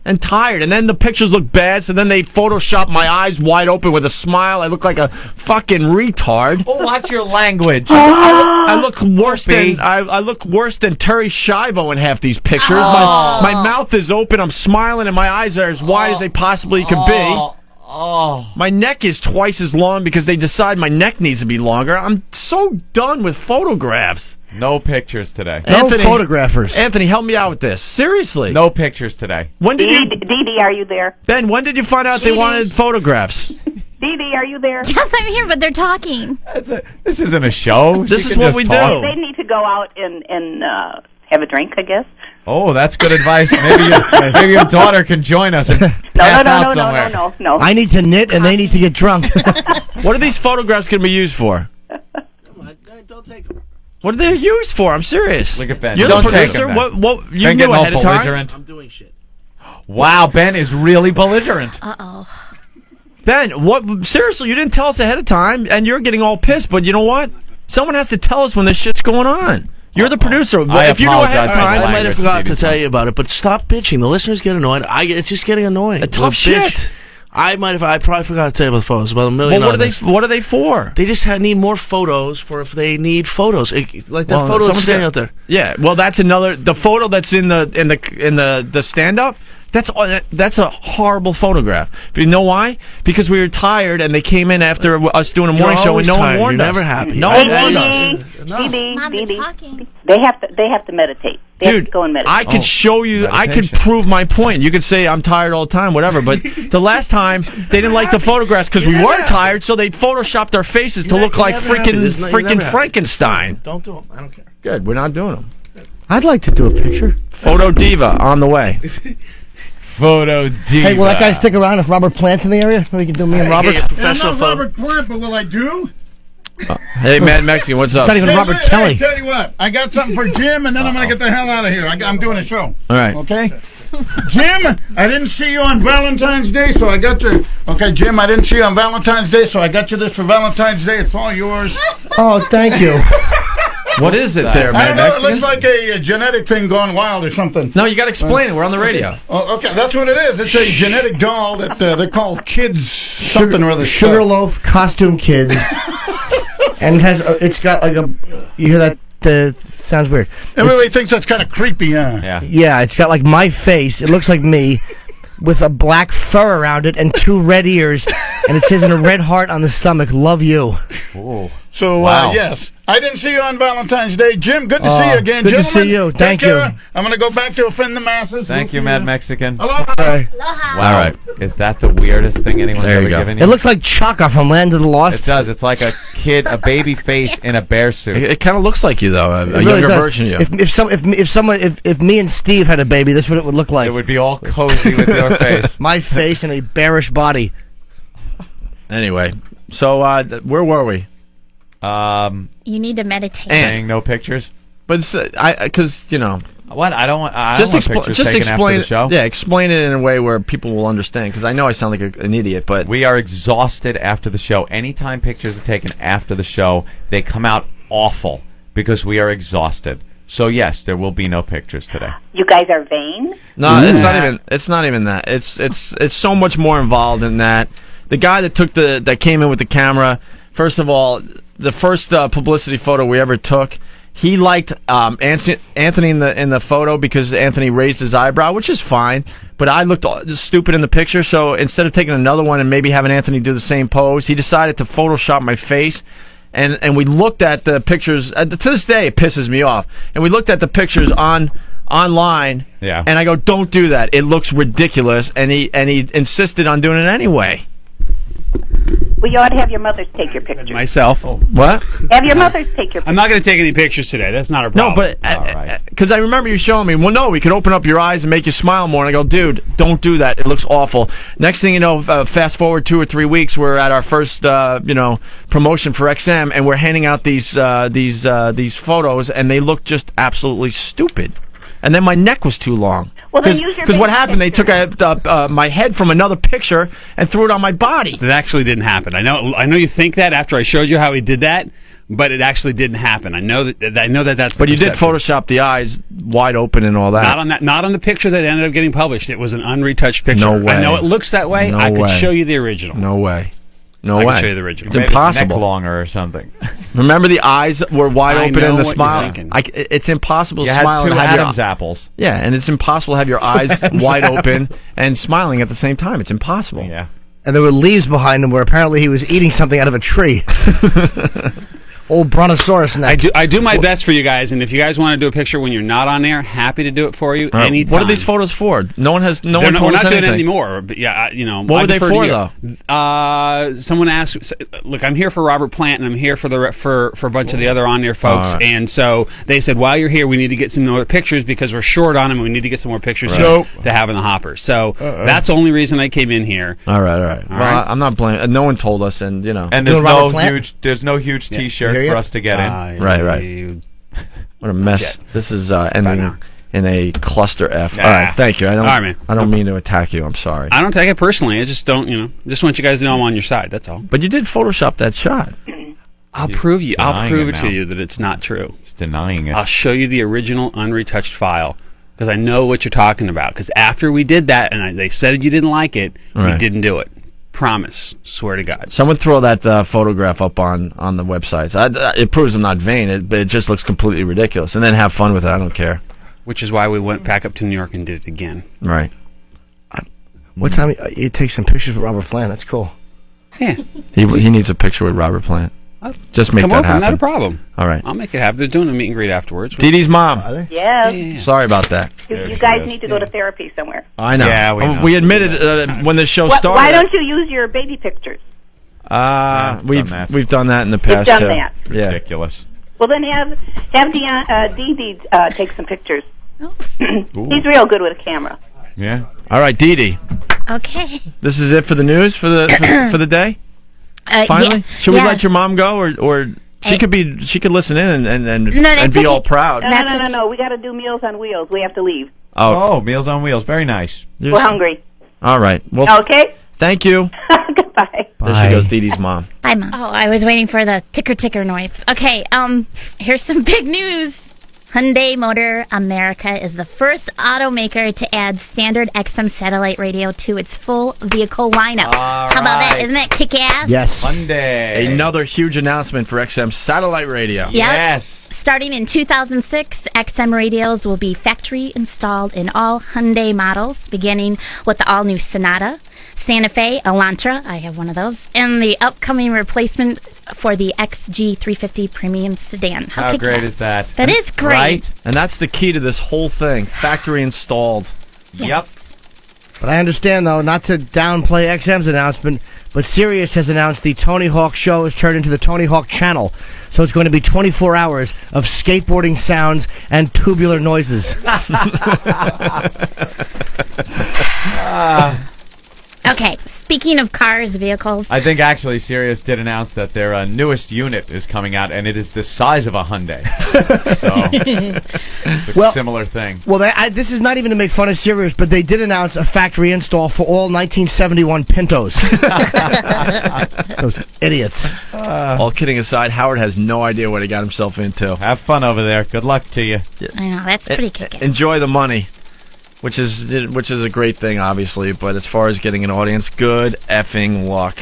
and tired. And then the pictures look bad, so then they Photoshop my eyes wide open with a smile. I look like a fucking retard. Oh, watch your language. I look worse than I look worse than Terry Schiavo in half these pictures. My mouth is open. I'm smiling, and my eyes are as wide as they possibly could be. Oh. My neck is twice as long because they decide my neck needs to be longer. I'm so done with photographs. No pictures today. No photographers. Anthony, help me out with this. Seriously. No pictures today. When did you... Dee Dee, are you there? Ben, when did you find out they wanted photographs? Dee Dee, are you there? Yes, I'm here, but they're talking. This isn't a show. This is what we do. They need to go out and have a drink, I guess. Oh, that's good advice. Maybe your daughter can join us and pass out somewhere. No. I need to knit, and they need to get drunk. What are these photographs going to be used for? Don't take them. What are they used for? I'm serious. Look at Ben. You're Don't the producer. take them, What you Ben knew getting all ahead of time? belligerent. I'm doing shit. Wow, Ben is really belligerent. Uh-oh. Ben, what? Seriously, you didn't tell us ahead of time, and you're getting all pissed. But you know what? Someone has to tell us when this shit's going on. You're the producer. I If you knew ahead of apologize for time, my I might have language, forgotten to Stevie. tell you about it, but stop bitching. The listeners get annoyed. It's just getting annoying. Tough Well, shit. bitch, I probably forgot to tell you about the photos. About a million. Well, others. what are they for? They just need more photos for if they need photos. Like that Well, photo someone's standing got- out there. Yeah. Well, that's another. The photo that's in the stand up. That's a horrible photograph. But you know why? Because we were tired and they came in after us doing a morning show and no one warned us. You're never happy. No one warned us. Dee Dee, they have to meditate. They have to go and meditate. I could show you. I could meditation. prove my point. You could say I'm tired all the time, whatever. But the last time they didn't like the photographs because we weren't tired, so they photoshopped our faces to look like freaking Frankenstein. Don't do them. I don't care. Good. We're not doing them. I'd like to do a picture. Photo diva on the way. Photo diva. Hey, will that guy stick around if Robert Plant's in the area? We can do me and Robert. Professional photo. Plant, but will I do? Hey, Mad Mexican, what's up? Not even Robert Kelly. Tell you what, I got something for Jim, and then I'm going to get the hell out of here. I'm doing a show. All right. Okay? Jim, I didn't see you on Valentine's Day, so I got you. Okay, Jim, I didn't see you on Valentine's Day, so I got you this for Valentine's Day. It's all yours. Oh, thank you. What is it there, I Mad don't know, it Mexican? looks like a genetic thing gone wild or something. No, you got to explain it. We're on the radio. Oh, okay, that's what it is. It's a genetic doll that they're called kids something or other. Sugarloaf costume kids. And it's got like a. You hear that? Sounds weird. Everybody thinks that's kind of creepy, huh? Yeah. Yeah, it's got like my face. It looks like me, with a black fur around it and 2 red ears, and it says in a red heart on the stomach, "Love you." Ooh. So, Wow. yes. I didn't see you on Valentine's Day. Jim, good to see you again. Good to Gentlemen, see you. take Thank you. care. I'm going to go back to offend the masses. Thank you, Mad Mexican. Hello. Okay. Aloha. Wow. All right. Is that the weirdest thing anyone's There ever you go. given you? It looks like Chaka from Land of the It Lost. does. It's like a kid, a baby face in a bear suit. It kind of looks like you, though. A It really younger does. version of you. If me and Steve had a baby, this is what it would look like. It would be all cozy with your face. My face and a bearish body. Anyway, so where were we? You need to meditate. Saying no pictures. But because What? I don't want. I don't want pictures taken explain after the show. Yeah, explain it in a way where people will understand. Because I know I sound like an idiot, but We are exhausted after the show. Anytime pictures are taken after the show, they come out awful because we are exhausted. So yes, there will be no pictures today. You guys are vain? No, it's not even that. It's so much more involved than that. The guy that came in with the camera, first of all, the first publicity photo we ever took, he liked Anthony in the photo because Anthony raised his eyebrow, which is fine. But I looked stupid in the picture, so instead of taking another one and maybe having Anthony do the same pose, he decided to Photoshop my face. And we looked at the pictures. To this day, it pisses me off. And we looked at the pictures online. Yeah. And I go, don't do that. It looks ridiculous. And he insisted on doing it anyway. Well, you ought to have your mothers take your pictures. Myself. What? Have your mothers take your pictures. I'm not going to take any pictures today. That's not a problem. No, but because I remember you showing me, well, no, we can open up your eyes and make you smile more. And I go, dude, don't do that. It looks awful. Next thing you know, fast forward 2 or 3 weeks, we're at our first, promotion for XM, and we're handing out these photos, and they look just absolutely stupid. And then my neck was too long. Well, then use your Because what baby happened, they picture. took my head from another picture and threw it on my body. That actually didn't happen. I know you think that after I showed you how he did that, but it actually didn't happen. I know that's. But the you did perception. Photoshop the eyes wide open and all that. Not on the picture that ended up getting published. It was an unretouched picture. No way. I know it looks that way. No I could way. show you the original. No way. No I way. can show you the original. It's Made his impossible. neck longer or something. Remember the eyes were wide I open know and the what you're smile. thinking. It's impossible You to had smile 2 and have Adam's your apples. yeah, and it's impossible to have your eyes wide open and smiling at the same time. It's impossible. Yeah. And there were leaves behind him where apparently he was eating something out of a tree. Old brontosaurus neck. I do my best for you guys, and if you guys want to do a picture when you're not on air, happy to do it for you All right. anytime. What are these photos for? No one told We're us not doing anything. it anymore. But yeah, What were they for, though? Someone asked. Look, I'm here for Robert Plant, and I'm here for a bunch of the other on-air folks. All right. And so they said, while you're here, we need to get some more pictures because we're short on them, and we need to get some more pictures to have in the hopper. So that's the only reason I came in here. All right. Well, right. I'm not blaming. No one told us, and you know. And there's no huge T-shirt for us to get in. Right. What a mess. This is ending in a cluster F. Nah. All right, thank you. All right, man. I don't mean to attack you. I'm sorry. I don't take it personally. I just don't, just want you guys to know I'm on your side. That's all. But you did Photoshop that shot. I'll prove denying it it to now. you that it's not true. He's denying it. I'll show you the original unretouched file because I know what you're talking about. Because after we did that and they said you didn't like it, we Right. didn't do it. Promise. Swear to God. Someone throw that photograph up on the website. It proves I'm not vain, but it just looks completely ridiculous. And then have fun with it. I don't care. Which is why we went back up to New York and did it again. Right. What time you take some pictures with Robert Plant? That's cool. Yeah. He needs a picture with Robert Plant. Just make Come that over, happen. not a problem. All right. I'll make it happen. They're doing a meet and greet afterwards. Dee Dee's mom. Yes. Sorry about that. You guys need to go to therapy somewhere. I know. Yeah, we know. We admitted when the show started. Why don't you use your baby pictures? We've done that in the past. done too. that. Yeah. Ridiculous. Well, then have Dee Dee take some pictures. He's real good with a camera. Yeah. All right, Dee Dee. Okay. This is it for the news for the for the day. Finally, should we let your mom go, or she could listen in and be all proud. No. We got to do Meals on Wheels. We have to leave. Oh, Meals on Wheels. Very nice. We're hungry. All right. Well, Okay. thank you. Goodbye. There she goes, Dee Dee's mom. Bye, Mom. Oh, I was waiting for the ticker noise. Okay, here's some big news. Hyundai Motor America is the first automaker to add standard XM satellite radio to its full vehicle lineup. How about that? Isn't that kick-ass? Yes. Monday. Another huge announcement for XM satellite radio. Yep. Yes. Starting in 2006, XM radios will be factory installed in all Hyundai models, beginning with the all-new Sonata, Santa Fe, Elantra, I have one of those, and the upcoming replacement for the XG350 premium sedan. How great is that? That is great. Right? And that's the key to this whole thing. Factory installed. Yep. But I understand, though, not to downplay XM's announcement, but Sirius has announced the Tony Hawk Show is turned into the Tony Hawk Channel. So it's going to be 24 hours of skateboarding sounds and tubular noises. Okay, Speaking of cars, vehicles. I think actually Sirius did announce that their newest unit is coming out, and it is the size of a Hyundai. So, it's a similar thing. Well, this is not even to make fun of Sirius, but they did announce a factory install for all 1971 Pintos. Those idiots. All kidding aside, Howard has no idea what he got himself into. Have fun over there. Good luck to you. I know, that's pretty kicking. Enjoy the money. Which is a great thing, obviously, but as far as getting an audience, good effing luck.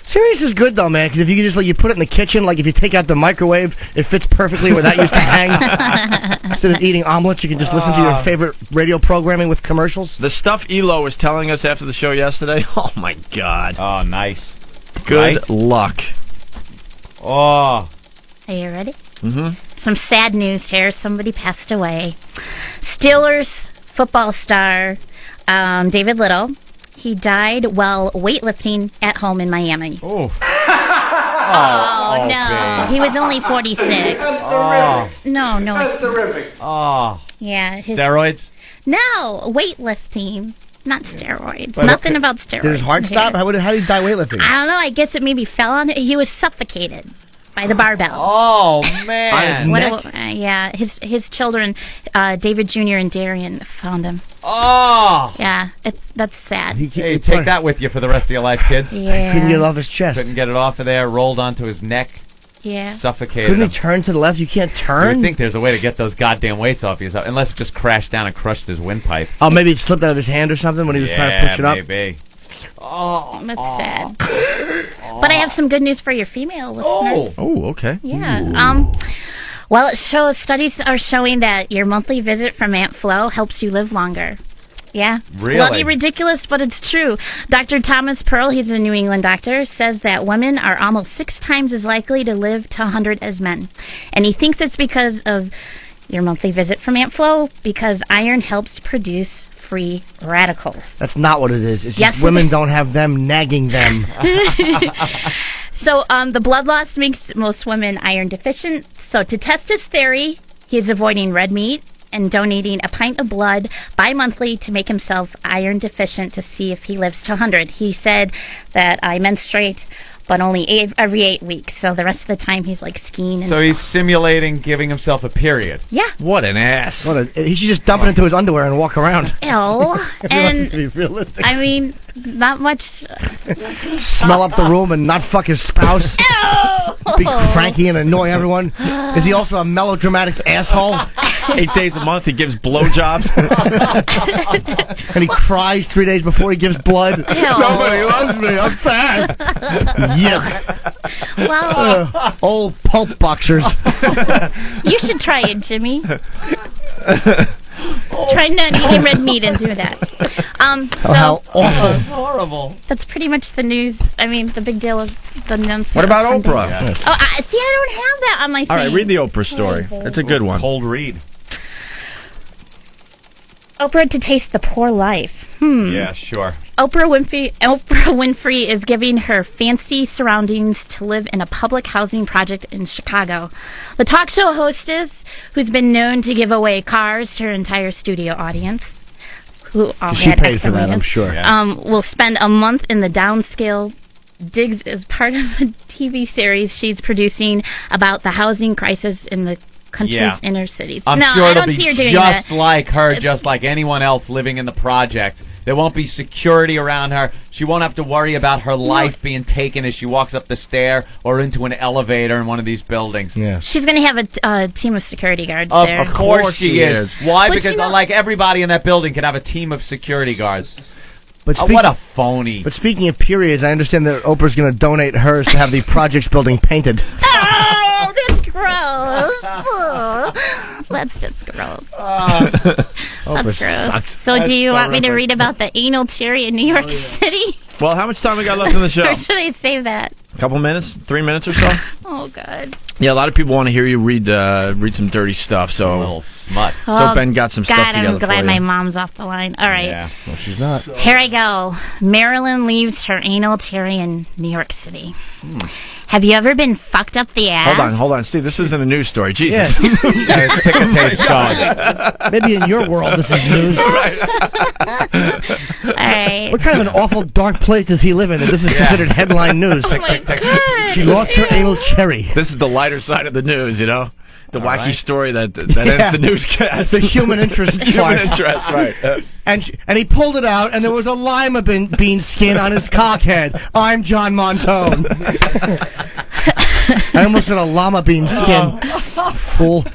Sirius is good though, man. Because if you can just you put it in the kitchen, like if you take out the microwave, it fits perfectly where that used to hang. Instead of eating omelets, you can just listen to your favorite radio programming with commercials. The stuff Elo was telling us after the show yesterday. Oh my God. Oh, nice. Good luck. Oh. Are you ready? Mm-hmm. Some sad news here. Somebody passed away. Steelers football star David Little. He died while weightlifting at home in Miami. Oh. Oh, no. He was only 46. That's terrific. No. That's terrific. Oh. Yeah. Steroids? No, weightlifting. Not steroids. But Nothing about steroids. Did his heart stop? How did he die weightlifting? I don't know. I guess it maybe fell on it. He was suffocated by the barbell. Oh, man. Yeah, his children, David Jr. and Darian, found him. Oh. Yeah, that's sad. Hey, take that with you for the rest of your life, kids. Yeah. Couldn't get it off his chest. Couldn't get it off of there, rolled onto his neck. Yeah. Suffocated Couldn't him. he turn to the left? You can't turn? You would think there's a way to get those goddamn weights off yourself, unless it just crashed down and crushed his windpipe. Oh, maybe it slipped out of his hand or something when he was trying to push it up? Maybe. Oh, that's sad. But I have some good news for your female listeners. Oh, okay. Yeah. Well, studies are showing that your monthly visit from Aunt Flo helps you live longer. Yeah. Really? Bloody ridiculous, but it's true. Dr. Thomas Pearl, he's a New England doctor, says that women are almost 6 times as likely to live to 100 as men. And he thinks it's because of your monthly visit from Aunt Flo, because iron helps produce free radicals. That's not what it is. It's Yes, just women don't have them nagging them. So the blood loss makes most women iron deficient. So to test his theory, he is avoiding red meat and donating a pint of blood bi-monthly to make himself iron deficient to see if he lives to 100. He said that I menstruate, but only every 8 weeks. So the rest of the time he's like skiing. And So he's simulating giving himself a period. Yeah. What an ass. He should just dump it into his underwear and walk around. Ew. If he wants And it to be realistic. I mean, not much. Smell up the room and not fuck his spouse. Be cranky and annoy everyone. Is he also a melodramatic asshole? 8 days a month he gives blowjobs. And he cries 3 days before he gives blood. Nobody loves me. I'm fat. Yuck. Well, Old pulp boxers. you should try it, Jimmy. Try not eating red meat and do that. So How awful. Horrible. that's pretty much the news. I mean, the big deal is the announcement. What about from Oprah? David. Oh, see, I don't have that on my thing. All right, read the Oprah story. It's a good one. Cold read. Oprah to taste the poor life. Yeah, sure. Oprah Winfrey is giving her fancy surroundings to live in a public housing project in Chicago. The talk show hostess, who's been known to give away cars to her entire studio audience, who all She had paid for that, XMAs, I'm sure. will spend a month in the downscale digs as part of a TV series she's producing about the housing crisis in the country's inner cities. I'm no, sure I it'll don't be see her doing just that. like her, just like anyone else living in the projects. There won't be security around her. She won't have to worry about her life being taken as she walks up the stair or into an elevator in one of these buildings. Yeah. She's going to have a team of security guards there. Of course she is. Why? But Because you know- like everybody in that building can have a team of security guards. But What a phony. But speaking of periods, I understand that Oprah's going to donate hers to have the projects building painted. Oh, that's gross. That's just gross. Oprah That's gross. sucks. So do you want me to horrific. read about the anal cherry in New York City? Well, how much time we got left in the show? Or should I save that? A couple minutes? 3 minutes or so? Oh, God. Yeah, a lot of people want to hear you read some dirty stuff. So A little smut. Oh, Ben got some stuff God, together I'm glad for my you. mom's off the line. All right. Yeah. Well, she's not. Here I go. Marilyn leaves her anal cherry in New York City. Have you ever been fucked up the ass? Hold on, Steve. This isn't a news story. Jesus. Yeah, ticker tape's going. Maybe in your world this is news. All right. What kind of an awful dark place does he live in that this is considered headline news? Oh my God. She lost her anal cherry. This is the lighter side of the news, you know? The All wacky right. story that ends the newscast. The human interest Human part. interest, right. And he pulled it out, and there was a lima bean skin on his cockhead. I'm John Montone. I almost said a llama bean skin. Fool.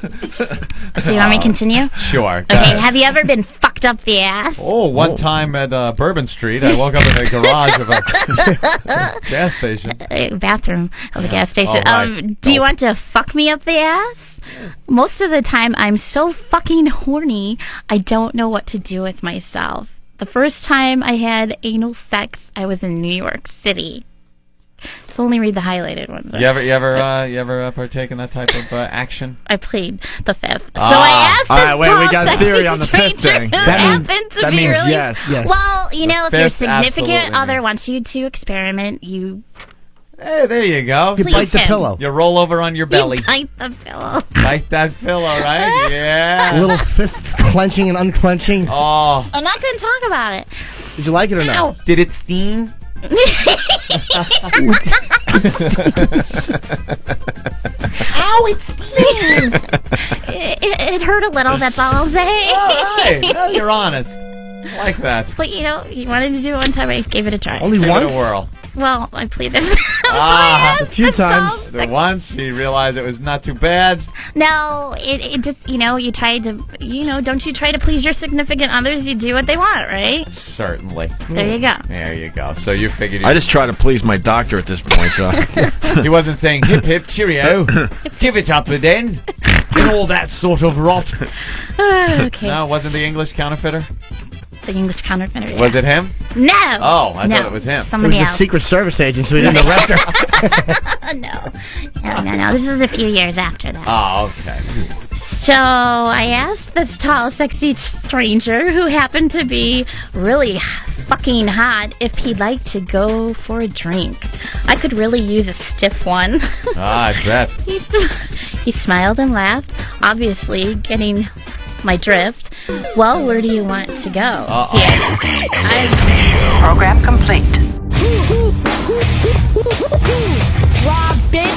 So you want me to continue? Sure. Okay, have you ever been fucked up the ass? Oh, one time at Bourbon Street, I woke up in the garage of a gas station. Bathroom of a gas station. Oh, right. Do you want to fuck me up the ass? Most of the time, I'm so fucking horny, I don't know what to do with myself. The first time I had anal sex, I was in New York City. So only read the highlighted ones. You ever partake in that type of action? I played the fifth. So I asked this all right, wait, we tall, got a sexy theory on the fifth stranger thing. who That means- happened to that be means really yes. well. You know, if your fifth significant absolutely other means- wants you to experiment, you Hey, there you go. You bite the pillow. You roll over on your belly. bite the pillow. Bite that pillow, right? Yeah. Little fists clenching and unclenching. Oh. I'm not going to talk about it. Did you like it or not? Did it steam? Ow, it stings. It hurt a little, that's all I'll say. All right. Well, you're honest. I like that. But you wanted to do it one time, I gave it a try. Only Give once? it a whirl. Well, I pleaded. A few times. The once she realized it was not too bad. No, it just, you try to, don't you try to please your significant others? You do what they want, right? Certainly. There you go. There you go. So you figured. I just try to please my doctor at this point, so. He wasn't saying hip hip cheerio, give it up then, and all that sort of rot. Okay. No, it wasn't the English counterfeiter. The English counterfeiter. Was it him? No. Oh, I no. thought it was him. It was Somebody the else. Secret Service agent, so he didn't arrest her. No. This is a few years after that. Oh, okay. So I asked this tall, sexy stranger who happened to be really fucking hot if he'd like to go for a drink. I could really use a stiff one. I bet. He smiled and laughed, obviously getting my drift. Well, where do you want to go? He asked. Program complete. Robin,